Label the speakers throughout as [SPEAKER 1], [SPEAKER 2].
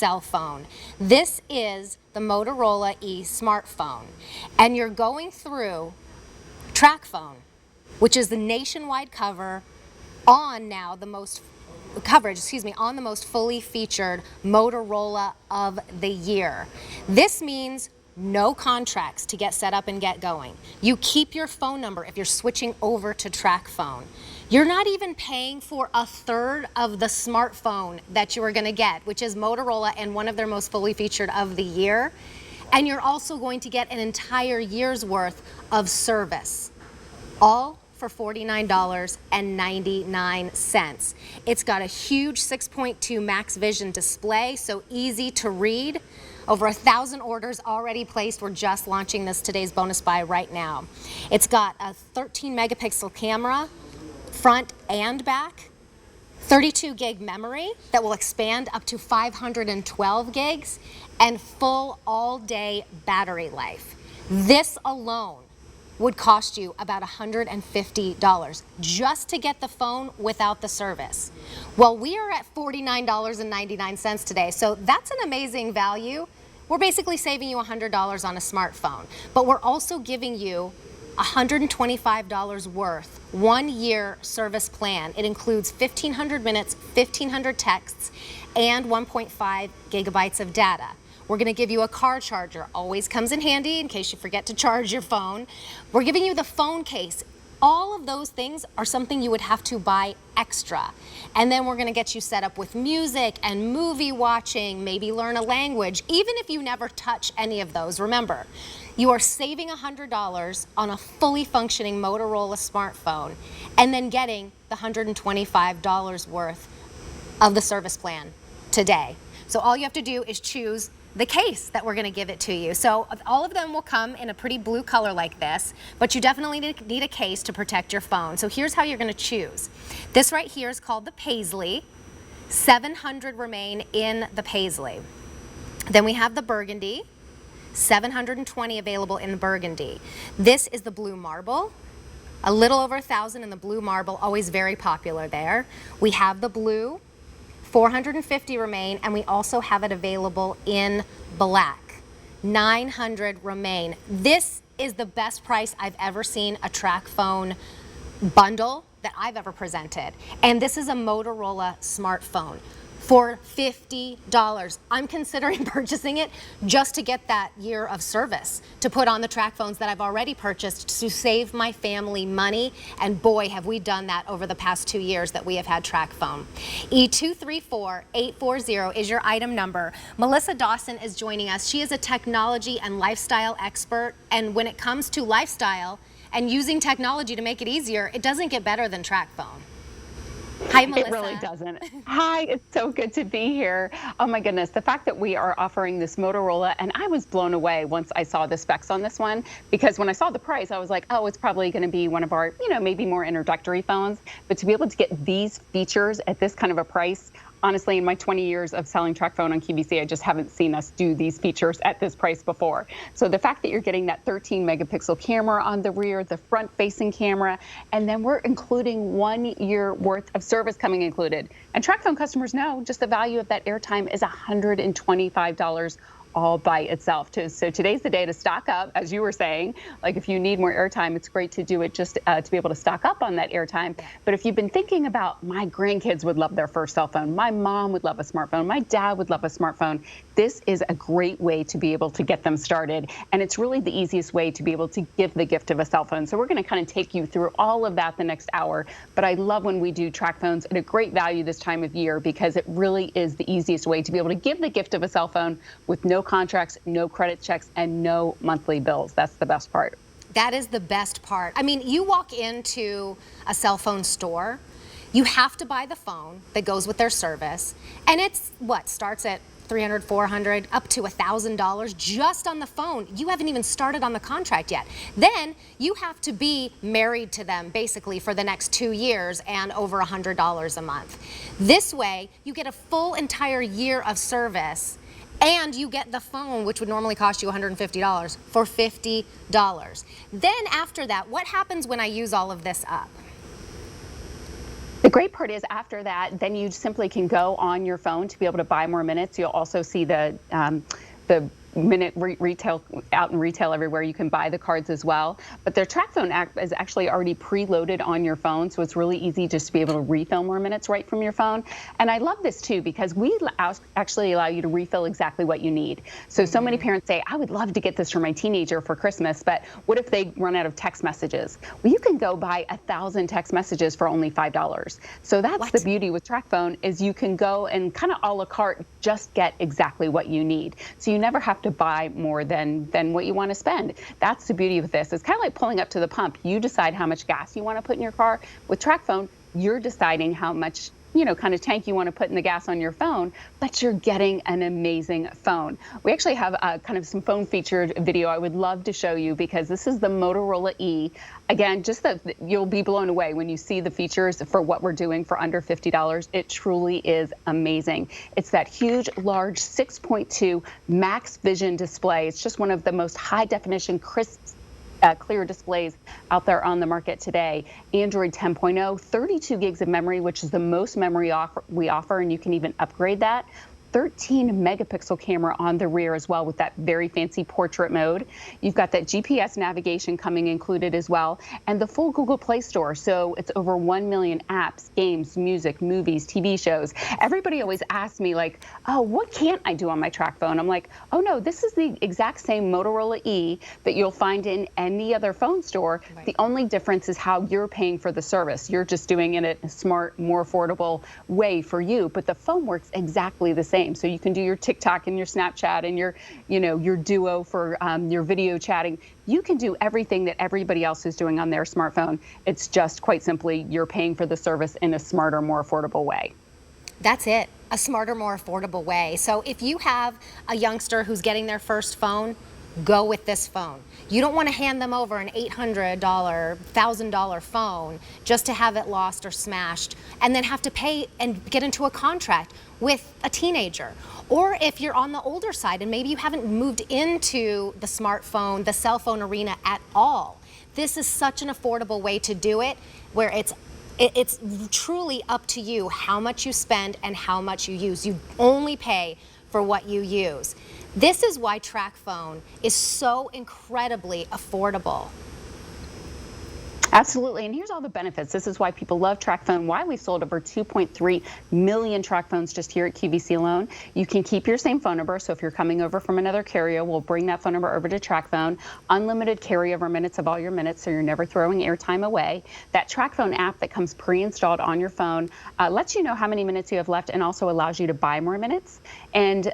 [SPEAKER 1] cell phone. This is the Motorola E smartphone, and you're going through Tracfone, which is the nationwide coverage on the most fully featured Motorola of the year. This means no contracts to get set up and get going. You keep your phone number if you're switching over to Tracfone. You're not even paying for a third of the smartphone that you are going to get, which is Motorola and one of their most fully featured of the year. And you're also going to get an entire year's worth of service, all for $49.99. It's got a huge 6.2 max vision display, so easy to read. Over 1,000 orders already placed. We're just launching this today's bonus buy right now. It's got a 13 megapixel camera, front and back, 32 gig memory that will expand up to 512 gigs, and full all-day battery life. This alone would cost you about $150 just to get the phone without the service. Well, we are at $49.99 today, so that's an amazing value. We're basically saving you $100 on a smartphone, but we're also giving you $125 worth 1 year service plan. It includes 1,500 minutes, 1,500 texts, and 1.5 gigabytes of data. We're going to give you a car charger, always comes in handy in case you forget to charge your phone. We're giving you the phone case. All of those things are something you would have to buy extra. And then we're going to get you set up with music and movie watching, maybe learn a language, even if you never touch any of those. Remember, you are saving $100 on a fully functioning Motorola smartphone and then getting the $125 worth of the service plan today. So all you have to do is choose the case that we're going to give it to you. So all of them will come in a pretty blue color like this, but you definitely need a case to protect your phone. So here's how you're going to choose. This right here is called the Paisley. 700 remain in the Paisley. Then we have the Burgundy. 720 available in the Burgundy. This is the Blue Marble. A little over 1,000 in the Blue Marble, always very popular there. We have the Blue. 450 remain, and we also have it available in black. 900 remain. This is the best price I've ever seen a Tracfone bundle that I've ever presented. And this is a Motorola smartphone for $50. I'm considering purchasing it just to get that year of service to put on the Tracphones that I've already purchased to save my family money. And boy, have we done that over the past 2 years that we have had Tracfone. E234840 is your item number. Melissa Dawson is joining us. She is a technology and lifestyle expert. And when it comes to lifestyle and using technology to make it easier, it doesn't get better than Tracfone. Hi, Melissa.
[SPEAKER 2] It really doesn't. Hi, it's so good to be here. Oh my goodness, the fact that we are offering this Motorola, and I was blown away once I saw the specs on this one, because when I saw the price, I was like, oh, it's probably going to be one of our, maybe more introductory phones. But to be able to get these features at this kind of a price, honestly, in my 20 years of selling Tracfone on QVC, I just haven't seen us do these features at this price before. So the fact that you're getting that 13 megapixel camera on the rear, the front facing camera, and then we're including 1 year worth of service coming included. And Tracfone customers know just the value of that airtime is $125 all by itself. So today's the day to stock up, as you were saying. Like if you need more airtime, it's great to do it just to be able to stock up on that airtime. But if you've been thinking about, my grandkids would love their first cell phone, my mom would love a smartphone, my dad would love a smartphone, this is a great way to be able to get them started. And it's really the easiest way to be able to give the gift of a cell phone. So we're going to kind of take you through all of that the next hour. But I love when we do Tracphones at a great value this time of year, because it really is the easiest way to be able to give the gift of a cell phone with no contracts, no credit checks, and no monthly bills. That's the best part.
[SPEAKER 1] That is the best part. I mean, you walk into a cell phone store, you have to buy the phone that goes with their service, and it's what starts at $300, $400, up to $1,000 just on the phone. You haven't even started on the contract yet. Then you have to be married to them basically for the next 2 years and over $100 a month. This way, you get a full entire year of service, and you get the phone, which would normally cost you $150, for $50. Then after that, what happens when I use all of this up?
[SPEAKER 2] The great part is after that, then you simply can go on your phone to be able to buy more minutes. You'll also see the minute retail out in retail everywhere. You can buy the cards as well. But their Tracfone app is actually already preloaded on your phone, so it's really easy just to be able to refill more minutes right from your phone. And I love this too because we actually allow you to refill exactly what you need. So many parents say, I would love to get this for my teenager for Christmas, but what if they run out of text messages? Well, you can go buy 1,000 text messages for only $5. So that's the beauty with Tracfone is you can go and kind of a la carte just get exactly what you need. So you never have to buy more than what you want to spend. That's the beauty of this. It's kind of like pulling up to the pump. You decide how much gas you want to put in your car. With Tracfone, you're deciding how much kind of tank you want to put in the gas on your phone, but you're getting an amazing phone. We actually have kind of some phone featured video I would love to show you because this is the Motorola E. Again, you'll be blown away when you see the features for what we're doing for under $50. It truly is amazing. It's that huge, large 6.2 max vision display. It's just one of the most high definition, crisp, clear displays out there on the market today. Android 10.0, 32 gigs of memory, which is the most memory we offer, and you can even upgrade that. 13 megapixel camera on the rear as well with that very fancy portrait mode. You've got that GPS navigation coming included as well, and the full Google Play Store. So it's over 1 million apps, games, music, movies, TV shows. Everybody always asks me like, oh, what can't I do on my Tracfone? I'm like, oh no, this is the exact same Motorola E that you'll find in any other phone store. Right. The only difference is how you're paying for the service. You're just doing it in a smart, more affordable way for you, but the phone works exactly the same. So you can do your TikTok and your Snapchat and your Duo for your video chatting. You can do everything that everybody else is doing on their smartphone. It's just quite simply you're paying for the service in a smarter, more affordable way.
[SPEAKER 1] That's it, a smarter, more affordable way. So if you have a youngster who's getting their first phone, go with this phone. You don't want to hand them over an $800, $1,000 phone just to have it lost or smashed and then have to pay and get into a contract with a teenager. Or if you're on the older side and maybe you haven't moved into the smartphone, the cell phone arena at all, this is such an affordable way to do it where it's truly up to you how much you spend and how much you use. You only pay for what you use. This is why Tracfone is so incredibly affordable.
[SPEAKER 2] Absolutely, and here's all the benefits. This is why people love Tracfone, why we sold over 2.3 million Tracphones just here at QVC alone. You can keep your same phone number, so if you're coming over from another carrier, we'll bring that phone number over to Tracfone. Unlimited carryover minutes of all your minutes, so you're never throwing airtime away. That Tracfone app that comes pre-installed on your phone lets you know how many minutes you have left and also allows you to buy more minutes. And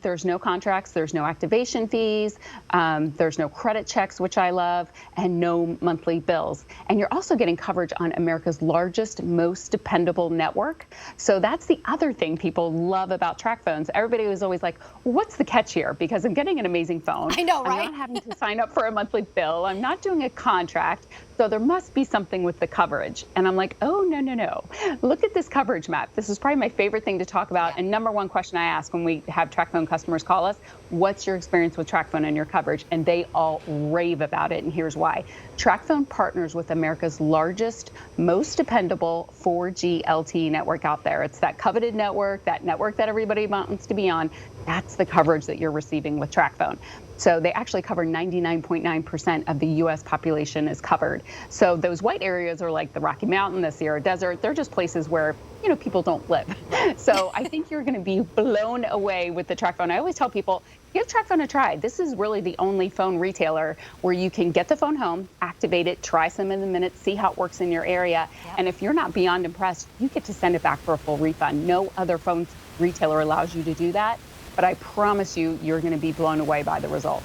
[SPEAKER 2] there's no contracts, there's no activation fees, there's no credit checks, which I love, and no monthly bills. And you're also getting coverage on America's largest, most dependable network. So that's the other thing people love about Tracphones. Everybody was always like, what's the catch here? Because I'm getting an amazing phone.
[SPEAKER 1] I know, right?
[SPEAKER 2] I'm not having to sign up for a monthly bill. I'm not doing a contract. So there must be something with the coverage. And I'm like, oh, no, no, no. Look at this coverage map. This is probably my favorite thing to talk about. And number one question I ask when we have Tracfone customers call us, what's your experience with Tracfone and your coverage? And they all rave about it. And here's why. Tracfone partners with America's largest, most dependable 4G LTE network out there. It's that coveted network that everybody wants to be on. That's the coverage that you're receiving with Tracfone. So they actually cover 99.9% of the U.S. population is covered. So those white areas are like the Rocky Mountain, the Sierra Desert. They're just places where, people don't live. So I think you're going to be blown away with the Tracfone. I always tell people, give Tracfone a try. This is really the only phone retailer where you can get the phone home, activate it, try some in the minutes, see how it works in your area. Yep. And if you're not beyond impressed, you get to send it back for a full refund. No other phone retailer allows you to do that. But I promise you, you're going to be blown away by the result.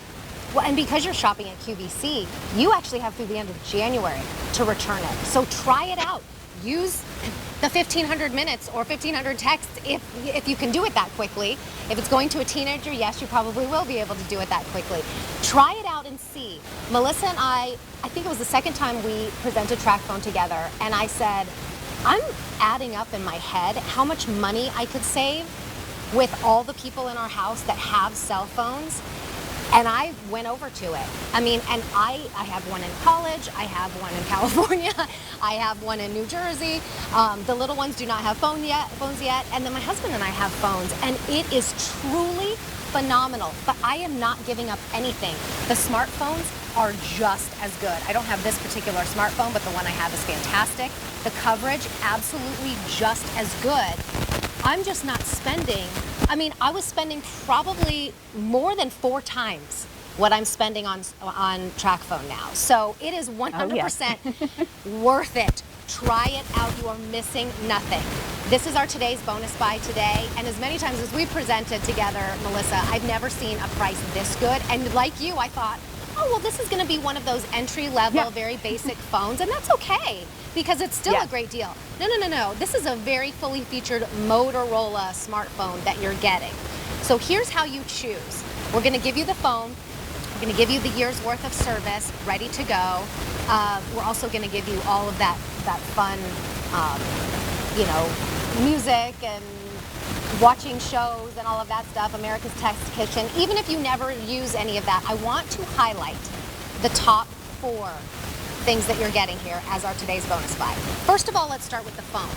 [SPEAKER 1] Well, and because you're shopping at QVC, you actually have through the end of January to return it. So try it out. Use the 1,500 minutes or 1,500 texts if you can do it that quickly. If it's going to a teenager, yes, you probably will be able to do it that quickly. Try it out and see. Melissa and I think it was the second time we presented Tracfone together, and I said, I'm adding up in my head how much money I could save with all the people in our house that have cell phones. And I went over to it. I mean, and I have one in college, I have one in California, I have one in New Jersey. The little ones do not have phones yet, and then my husband and I have phones, and it is truly phenomenal. But I am not giving up anything. The smartphones are just as good. I don't have this particular smartphone, but the one I have is fantastic. The coverage, absolutely just as good. I'm just not spending, I mean, I was spending probably more than 4 times what I'm spending on Tracfone now. So it is 100% worth it. Try it out. You are missing nothing. This is our today's bonus buy today. And as many times as we presented together, Melissa, I've never seen a price this good. And like you, I thought, oh, well, this is going to be one of those entry-level, very basic phones, and that's okay because it's still a great deal. No. This is a very fully featured Motorola smartphone that you're getting. So here's how you choose. We're going to give you the phone. We're going to give you the year's worth of service ready to go. We're also going to give you all of that fun, you know, music and watching shows and all of that stuff, America's Test Kitchen. Even if you never use any of that, I want to highlight the top 4 things that you're getting here as our today's bonus buy. First of all, let's start with the phone.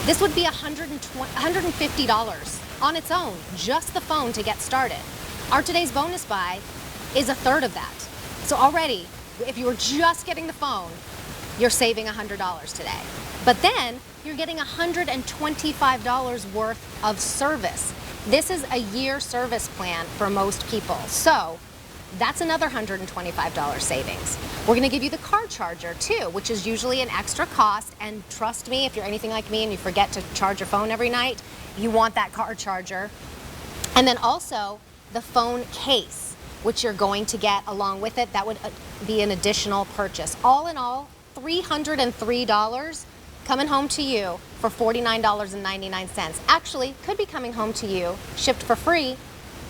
[SPEAKER 1] This would be $150 on its own, just the phone to get started. Our today's bonus buy is a third of that. So already, if you were just getting the phone, you're saving $100 today. But then you're getting $125 worth of service. This is a year service plan for most people. So that's another $125 savings. We're gonna give you the car charger too, which is usually an extra cost. And trust me, if you're anything like me and you forget to charge your phone every night, you want that car charger. And then also the phone case, which you're going to get along with it. That would be an additional purchase. All in all, $303 coming home to you for $49.99. Actually, could be coming home to you, shipped for free,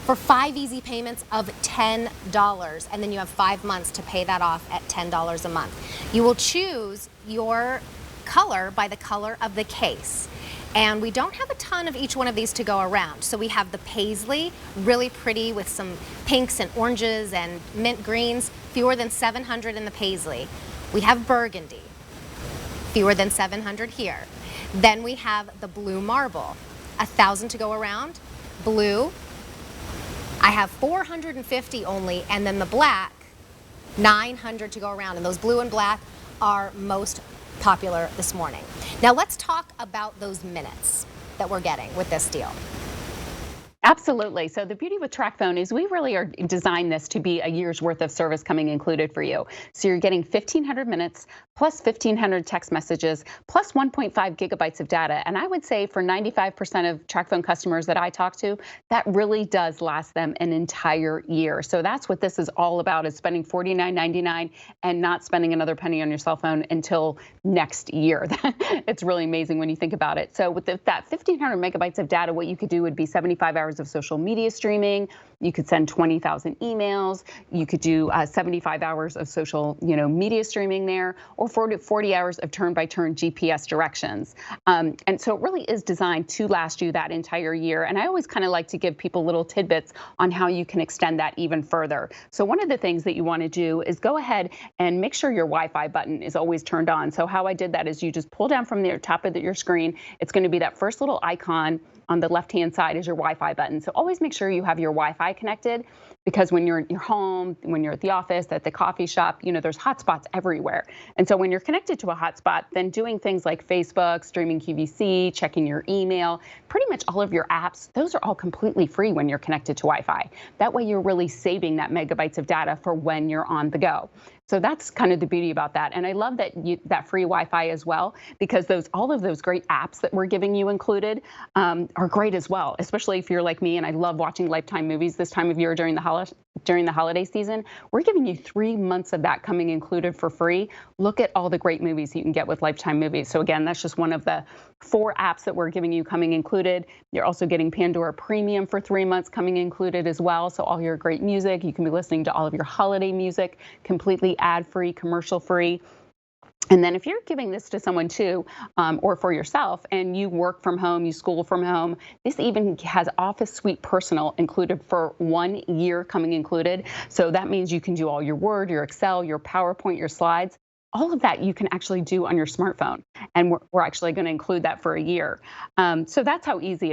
[SPEAKER 1] for 5 easy payments of $10. And then you have 5 months to pay that off at $10 a month. You will choose your color by the color of the case. And we don't have a ton of each one of these to go around. So we have the paisley, really pretty with some pinks and oranges and mint greens, fewer than 700 in the paisley. We have burgundy, fewer than 700 here. Then we have the blue marble, 1,000 to go around. Blue, I have 450 only, and then the black, 900 to go around. And those blue and black are most popular this morning. Now let's talk about those minutes that we're getting with this deal.
[SPEAKER 2] Absolutely. So the beauty with Tracfone is we really are designed this to be a year's worth of service coming included for you. So you're getting 1,500 minutes plus 1,500 text messages plus 1.5 gigabytes of data. And I would say for 95% of Tracfone customers that I talk to, that really does last them an entire year. So that's what this is all about, is spending $49.99 and not spending another penny on your cell phone until next year. It's really amazing when you think about it. So with that 1,500 megabytes of data, what you could do would be 75 hours of social media streaming. You could send 20,000 emails. You could do 75 hours of social, media streaming there, or 40 hours of turn-by-turn GPS directions. And so it really is designed to last you that entire year. And I always kind of like to give people little tidbits on how you can extend that even further. So one of the things that you want to do is go ahead and make sure your Wi-Fi button is always turned on. So how I did that is you just pull down from the top of your screen. It's going to be that first little icon on the left-hand side is your Wi-Fi button. So always make sure you have your Wi-Fi connected, because when you're at your home, when you're at the office, at the coffee shop, there's hotspots everywhere. And so when you're connected to a hotspot, then doing things like Facebook, streaming QVC, checking your email, pretty much all of your apps, those are all completely free when you're connected to Wi-Fi. That way you're really saving that megabytes of data for when you're on the go. So that's kind of the beauty about that. And I love that that free Wi-Fi as well, because all of those great apps that we're giving you included are great as well, especially if you're like me and I love watching Lifetime movies this time of year during the holiday season. We're giving you 3 months of that coming included for free. Look at all the great movies you can get with Lifetime movies. So again, that's just one of the 4 apps that we're giving you coming included. You're also getting Pandora Premium for 3 months coming included as well. So all your great music, you can be listening to all of your holiday music completely ad-free, commercial-free. And then if you're giving this to someone too, or for yourself, and you work from home, you school from home, this even has Office Suite Personal included for 1 year coming included. So that means you can do all your Word, your Excel, your PowerPoint, your slides. All of that you can actually do on your smartphone. And we're actually going to include that for a year. So that's how easy it is.